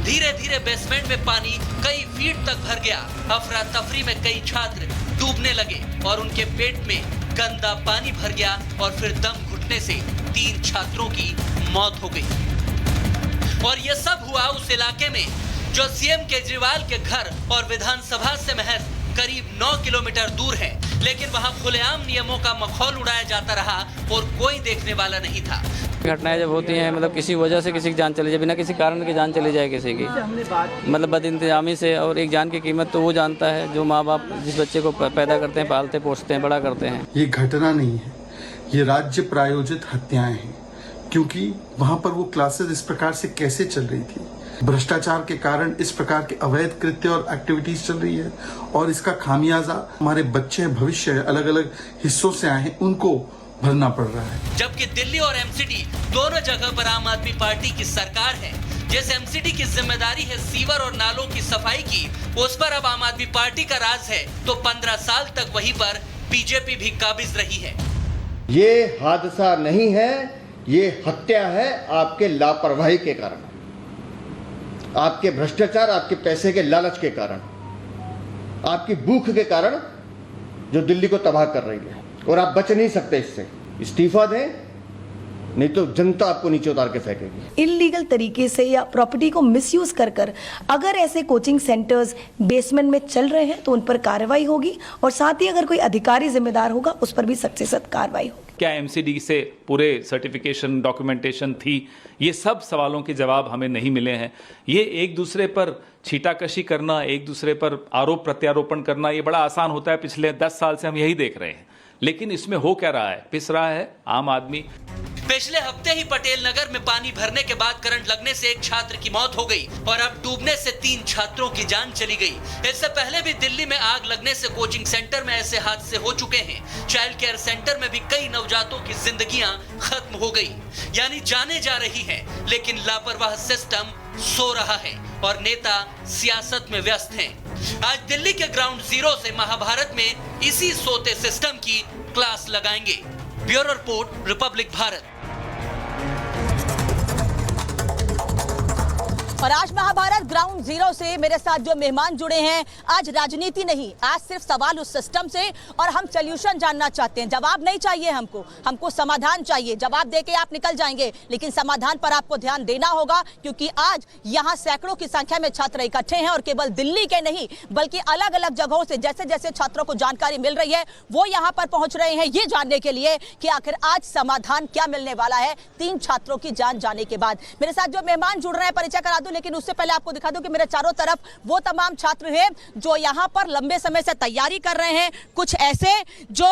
धीरे धीरे बेसमेंट में पानी कई फीट तक भर गया। अफरा तफरी में कई छात्र डूबने लगे और उनके पेट में गंदा पानी भर गया और फिर दम घुटने से 3 छात्रों की मौत हो गई। और ये सब हुआ उस इलाके में जो सीएम केजरीवाल के घर और विधानसभा से महज करीब 9 किलोमीटर दूर है, लेकिन वहां खुलेआम नियमों का मखौल उड़ाया जाता रहा और कोई देखने वाला नहीं था। घटनाएं जब होती हैं मतलब किसी वजह से किसी की जान चली जाए, बिना किसी कारण की जान चली जाए किसी की, मतलब बदइंतजामी से, और एक जान की कीमत तो वो जानता है जो माँ बाप जिस बच्चे को पैदा करते हैं, पालते पोसते हैं, बड़ा करते हैं। ये घटना नहीं है, ये राज्य प्रायोजित हत्याएं हैं, क्योंकि वहाँ पर वो क्लासेस इस प्रकार से कैसे चल रही थी। भ्रष्टाचार के कारण इस प्रकार के अवैध कृत्य और एक्टिविटीज चल रही है और इसका खामियाजा हमारे बच्चे भविष्य अलग अलग हिस्सों से आए हैं उनको भरना पड़ रहा है। जबकि दिल्ली और एमसीडी दोनों जगह पर आम आदमी पार्टी की सरकार है। जैसे एमसीडी की जिम्मेदारी है सीवर और नालों की सफाई की, उस पर अब आम आदमी पार्टी का राज है, तो 15 साल तक वहीं पर बीजेपी भी काबिज रही है। ये हादसा नहीं है, ये हत्या है आपके लापरवाही के कारण, आपके भ्रष्टाचार, आपके पैसे के लालच के कारण, आपकी भूख के कारण जो दिल्ली को तबाह कर रही है, और आप बच नहीं सकते इससे। इस्तीफा दें, नहीं तो जनता आपको नीचे उतार के फेंकेगी। इल्लीगल तरीके से या प्रॉपर्टी को मिसयूज कर अगर ऐसे कोचिंग सेंटर्स बेसमेंट में चल रहे हैं तो उन पर कार्रवाई होगी, और साथ ही अगर कोई अधिकारी जिम्मेदार होगा उस पर भी सख्त से सख्त कार्रवाई होगी। क्या एमसीडी से पूरे सर्टिफिकेशन डॉक्यूमेंटेशन थी, ये सब सवालों के जवाब हमें नहीं मिले हैं। ये एक दूसरे पर छीटाकशी करना, एक दूसरे पर आरोप प्रत्यारोपण करना, ये बड़ा आसान होता है। पिछले 10 साल से हम यही देख रहे हैं, लेकिन इसमें हो क्या रहा है? पिस रहा है आम आदमी। पिछले हफ्ते ही पटेल नगर में पानी भरने के बाद करंट लगने से एक छात्र की मौत हो गई और अब डूबने से 3 छात्रों की जान चली गई। इससे पहले भी दिल्ली में आग लगने से कोचिंग सेंटर में ऐसे हादसे हो चुके हैं। चाइल्ड केयर सेंटर में भी कई नवजातों की जिंदगियां खत्म हो गई, यानी जाने जा रही हैं, लेकिन लापरवाह सिस्टम सो रहा है और नेता सियासत में व्यस्त हैं। आज दिल्ली के ग्राउंड जीरो से महाभारत में इसी सोते सिस्टम की क्लास लगाएंगे। Bureau report, Republic Bharat. और आज महाभारत ग्राउंड जीरो से मेरे साथ जो मेहमान जुड़े हैं, आज राजनीति नहीं, आज सिर्फ सवाल उस सिस्टम से, और हम सॉल्यूशन जानना चाहते हैं। जवाब नहीं चाहिए हमको समाधान चाहिए। जवाब देके आप निकल जाएंगे, लेकिन समाधान पर आपको ध्यान देना होगा, क्योंकि आज यहाँ सैकड़ों की संख्या में छात्र इकट्ठे हैं और केवल दिल्ली के नहीं बल्कि अलग अलग जगहों से जैसे जैसे छात्रों को जानकारी मिल रही है वो यहाँ पर पहुंच रहे हैं ये जानने के लिए कि आखिर आज समाधान क्या मिलने वाला है 3 छात्रों की जान जाने के बाद। मेरे साथ जो मेहमान जुड़ रहे हैं परिचय करा दूं, लेकिन उससे पहले आपको दिखा दूं कि मेरे चारों तरफ वो तमाम छात्र हैं जो यहाँ पर लंबे समय से तैयारी कर रहे हैं। कुछ ऐसे जो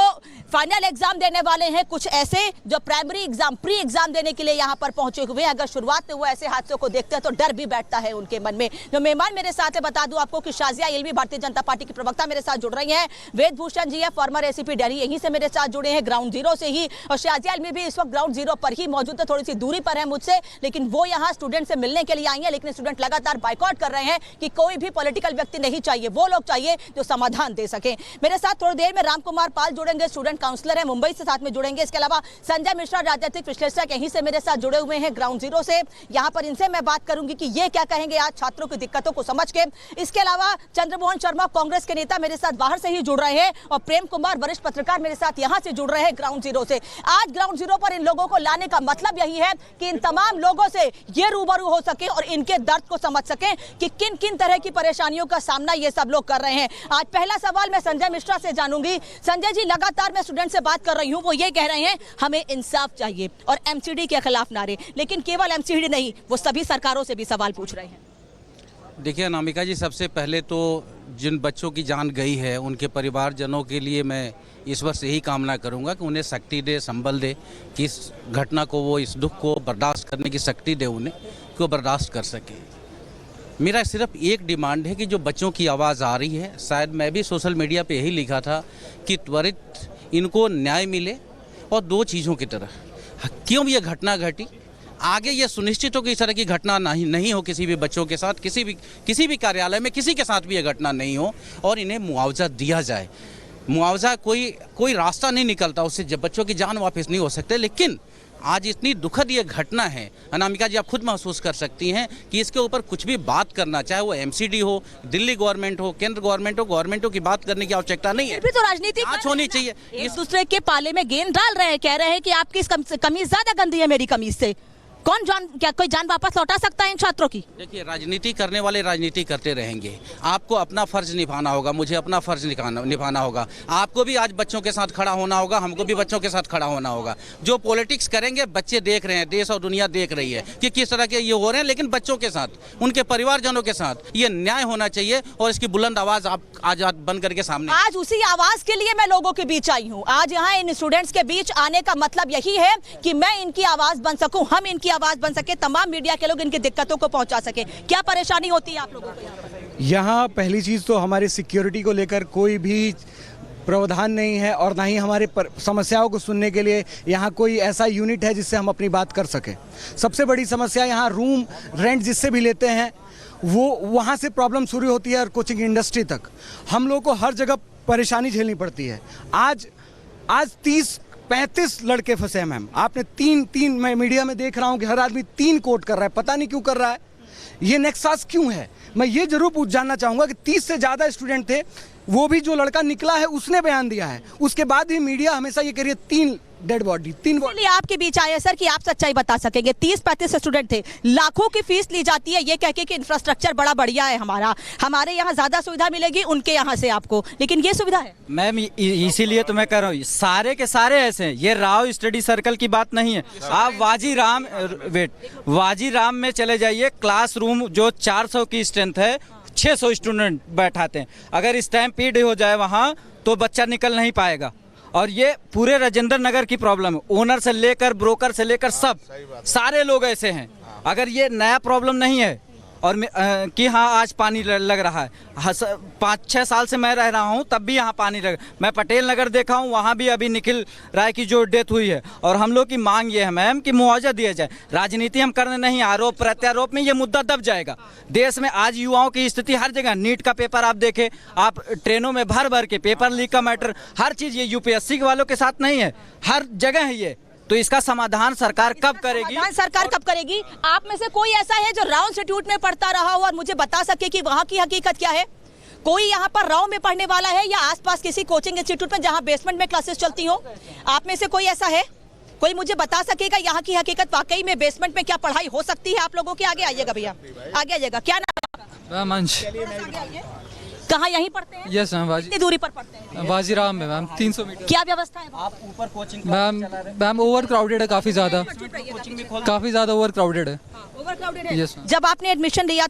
फाइनल एग्जाम देने वाले हैं, कुछ ऐसे जो प्राइमरी एग्जाम, प्री एग्जाम देने के लिए यहाँ पर पहुंचे हुए हैं। अगर शुरुआत में वो ऐसे हादसों को देखते हैं तो डर भी बैठता है उनके मन में। जो मेहमान मेरे साथ है, बता दूं आपको कि शाजिया इल्मी भारतीय जनता पार्टी की प्रवक्ता मेरे साथ जुड़ रही हैं। वेद भूषण जी है, फॉर्मर एसीपी दिल्ली, यहीं से मेरे साथ जुड़े हैं ग्राउंड जीरो से ही। और शाजिया इल्मी भी इस वक्त ग्राउंड जीरो पर ही मौजूद है, थोड़ी सी दूरी पर है मुझसे, लेकिन वो यहाँ स्टूडेंट से मिलने के लिए आई है। लेकिन स्टूडेंट लगातार बाइकआउट कर रहे हैं कि कोई भी पॉलिटिकल व्यक्ति नहीं चाहिए, वो लोग चाहिए जो समाधान दे सके। मेरे साथ थोड़ी देर में राम कुमार पाल जुड़ेंगे, स्टूडेंट काउंसलर है, मुंबई से साथ में जुड़ेंगे। इसके अलावा संजय मिश्रा राजनीतिक विश्लेषक यहीं से मेरे साथ जुड़े हुए हैं ग्राउंड जीरो से। यहाँ पर इनसे मैं बात करूंगी कि ये क्या कहेंगे आज छात्रों की दिक्कतों को समझ के। इसके अलावा चंद्रमोहन शर्मा कांग्रेस के नेता मेरे साथ बाहर से ही जुड़ रहे हैं, और प्रेम कुमार वरिष्ठ पत्रकार मेरे साथ यहाँ से जुड़ रहे हैं ग्राउंड जीरो से। आज ग्राउंड जीरो पर इन लोगों को लाने का मतलब यही है कि इन तमाम लोगों से ये रूबरू हो सके और इनके दर्द को समझ सके कि किन किन तरह की परेशानियों का सामना ये सब लोग कर रहे हैं। आज पहला सवाल मैं संजय मिश्रा से जानूंगी। संजय जी, लगातार मैं स्टूडेंट से बात कर रही हूँ, वो ये कह रहे हैं हमें इंसाफ चाहिए और एमसीडी के खिलाफ नारे, लेकिन केवल एमसीडी नहीं, वो सभी सरकारों से भी सवाल पूछ रहे हैं। देखिए अनामिका जी, सबसे पहले तो जिन बच्चों की जान गई है उनके परिवारजनों के लिए मैं ईश्वर से यही कामना करूंगा कि उन्हें शक्ति दे, संबल दे, कि इस घटना को, वो इस दुख को बर्दाश्त करने की शक्ति दे उन्हें, कि वो बर्दाश्त कर सके। मेरा सिर्फ एक डिमांड है कि जो बच्चों की आवाज़ आ रही है, शायद मैं भी सोशल मीडिया पे यही लिखा था कि त्वरित इनको न्याय मिले, और 2 चीज़ों की तरह क्यों ये घटना घटी, आगे ये सुनिश्चित हो कि इस तरह की घटना नहीं हो किसी भी बच्चों के साथ, किसी भी कार्यालय में किसी के साथ भी ये घटना नहीं हो, और इन्हें मुआवजा दिया जाए। मुआवजा कोई रास्ता नहीं निकलता, उससे जब बच्चों की जान वापस नहीं हो सकते, लेकिन आज इतनी दुखद ये घटना है, अनामिका जी आप खुद महसूस कर सकती हैं कि इसके ऊपर कुछ भी बात करना, चाहे वो एमसीडी हो, दिल्ली गवर्नमेंट हो, केंद्र गवर्नमेंटों की बात करने की आवश्यकता नहीं है। फिर भी तो राजनीति जांच होनी चाहिए। एक दूसरे के पाले में गेंद डाल रहे हैं, कह रहे हैं कि आपकी कमीज ज्यादा गंदी है मेरी कमीज से। क्या कोई जान वापस लौटा सकता है इन छात्रों की? देखिए, राजनीति करने वाले राजनीति करते रहेंगे। आपको अपना फर्ज निभाना होगा, मुझे अपना फर्ज निभाना होगा। आपको भी आज बच्चों के साथ खड़ा होना होगा, हमको भी बच्चों के साथ खड़ा होना होगा। जो पॉलिटिक्स करेंगे बच्चे देख रहे हैं, देश और दुनिया देख रही है कि किस तरह के ये हो रहे हैं, लेकिन बच्चों के साथ, उनके परिवारजनों के साथ ये न्याय होना चाहिए और इसकी बुलंद आवाज आप आज बन करके सामने। आज उसी आवाज के लिए मैं लोगों के बीच आई हूँ। आज यहाँ इन स्टूडेंट्स के बीच आने का मतलब यही है कि मैं इनकी आवाज बन सकूं, हम इनकी आवाज बन सके, तमाम मीडिया के लोग इनकी दिक्कतों को पहुंचा सके। क्या परेशानी होती है आप लोगों को? यहाँ पहली चीज़ तो हमारी सिक्योरिटी को लेकर कोई भी प्रावधान नहीं है और ना ही हमारे समस्याओं को सुनने के लिए यहाँ कोई ऐसा यूनिट है जिससे हम अपनी बात कर सकें। सबसे बड़ी समस्या यहाँ रूम रेंट जिससे भी लेते हैं वो वहाँ से प्रॉब्लम शुरू होती है और कोचिंग इंडस्ट्री तक हम लोग को हर जगह परेशानी झेलनी पड़ती है। आज 30-35 लड़के फंसे हैं मैम। आपने तीन मैं मीडिया में देख रहा हूँ कि हर आदमी 3 कोट कर रहा है, पता नहीं क्यों कर रहा है, ये नेक्सास पूछना है। मैं ये जरूर जानना चाहूँगा कि 30 से ज़्यादा स्टूडेंट थे, वो भी जो लड़का निकला है उसने बयान दिया है, उसके बाद भी मीडिया हमेशा ये कह रही है 3 डेड बॉडी 3 बॉडी। आपके बीच आए सर कि आप सच्चाई बता सकेंगे। 30-35 स्टूडेंट थे, लाखों की फीस ली जाती है ये कह के कि इंफ्रास्ट्रक्चर बड़ा बढ़िया है, हमारे यहाँ ज्यादा सुविधा मिलेगी उनके यहाँ से आपको, लेकिन ये सुविधा है मैम। इसीलिए तो मैं कह रहा हूँ सारे के सारे ऐसे हैं। ये राव स्टडी सर्कल की बात नहीं है। आप वाजीराम में चले जाइए, क्लासरूम जो 400 की स्ट्रेंथ है 600 स्टूडेंट बैठाते हैं। अगर स्टैम्पीड हो जाए वहाँ तो बच्चा निकल नहीं पाएगा। और ये पूरे राजेंद्र नगर की प्रॉब्लम है, ओनर से लेकर ब्रोकर से लेकर सब सारे लोग ऐसे हैं। अगर ये नया प्रॉब्लम नहीं है और कि हाँ आज पानी लग रहा है, 5-6 साल से मैं रह रहा हूँ तब भी यहाँ पानी लग। मैं पटेल नगर देखा हूँ, वहाँ भी अभी निखिल राय की जो डेथ हुई है। और हम लोग की मांग ये है मैम कि मुआवजा दिया जाए। राजनीति हम करने नहीं, आरोप प्रत्यारोप में ये मुद्दा दब जाएगा। देश में आज युवाओं की स्थिति हर जगह, नीट का पेपर आप देखें, आप ट्रेनों में भर भर के पेपर लीक का मैटर, हर चीज़ ये यूपीएससी वालों के साथ नहीं है, हर जगह है ये। तो इसका समाधान सरकार कब करेगी? आप में से कोई ऐसा है जो राव इंस्टीट्यूट में पढ़ता रहा हो और मुझे बता सके कि वहाँ की हकीकत क्या है? कोई यहाँ पर राव में पढ़ने वाला है या आसपास किसी कोचिंग इंस्टीट्यूट में जहाँ बेसमेंट में क्लासेस चलती हो? आप में से कोई ऐसा है? कोई मुझे बता सकेगा यहाँ की हकीकत, वाकई में बेसमेंट में क्या पढ़ाई हो सकती है आप लोगों की? आगे आइएगा भैया, आगे आइएगा। क्या नाम है? कहाँ यहीं पढ़ते हैं? Yes ma'am. कितनी दूरी पर पढ़ते हैं? वाजीराम में मैम 300 मीटर। क्या व्यवस्था है? आप ऊपर कोचिंग मैम ओवर क्राउडेड है, काफ़ी ज़्यादा ओवर क्राउडेड है। यस। जब आपने एडमिशन लिया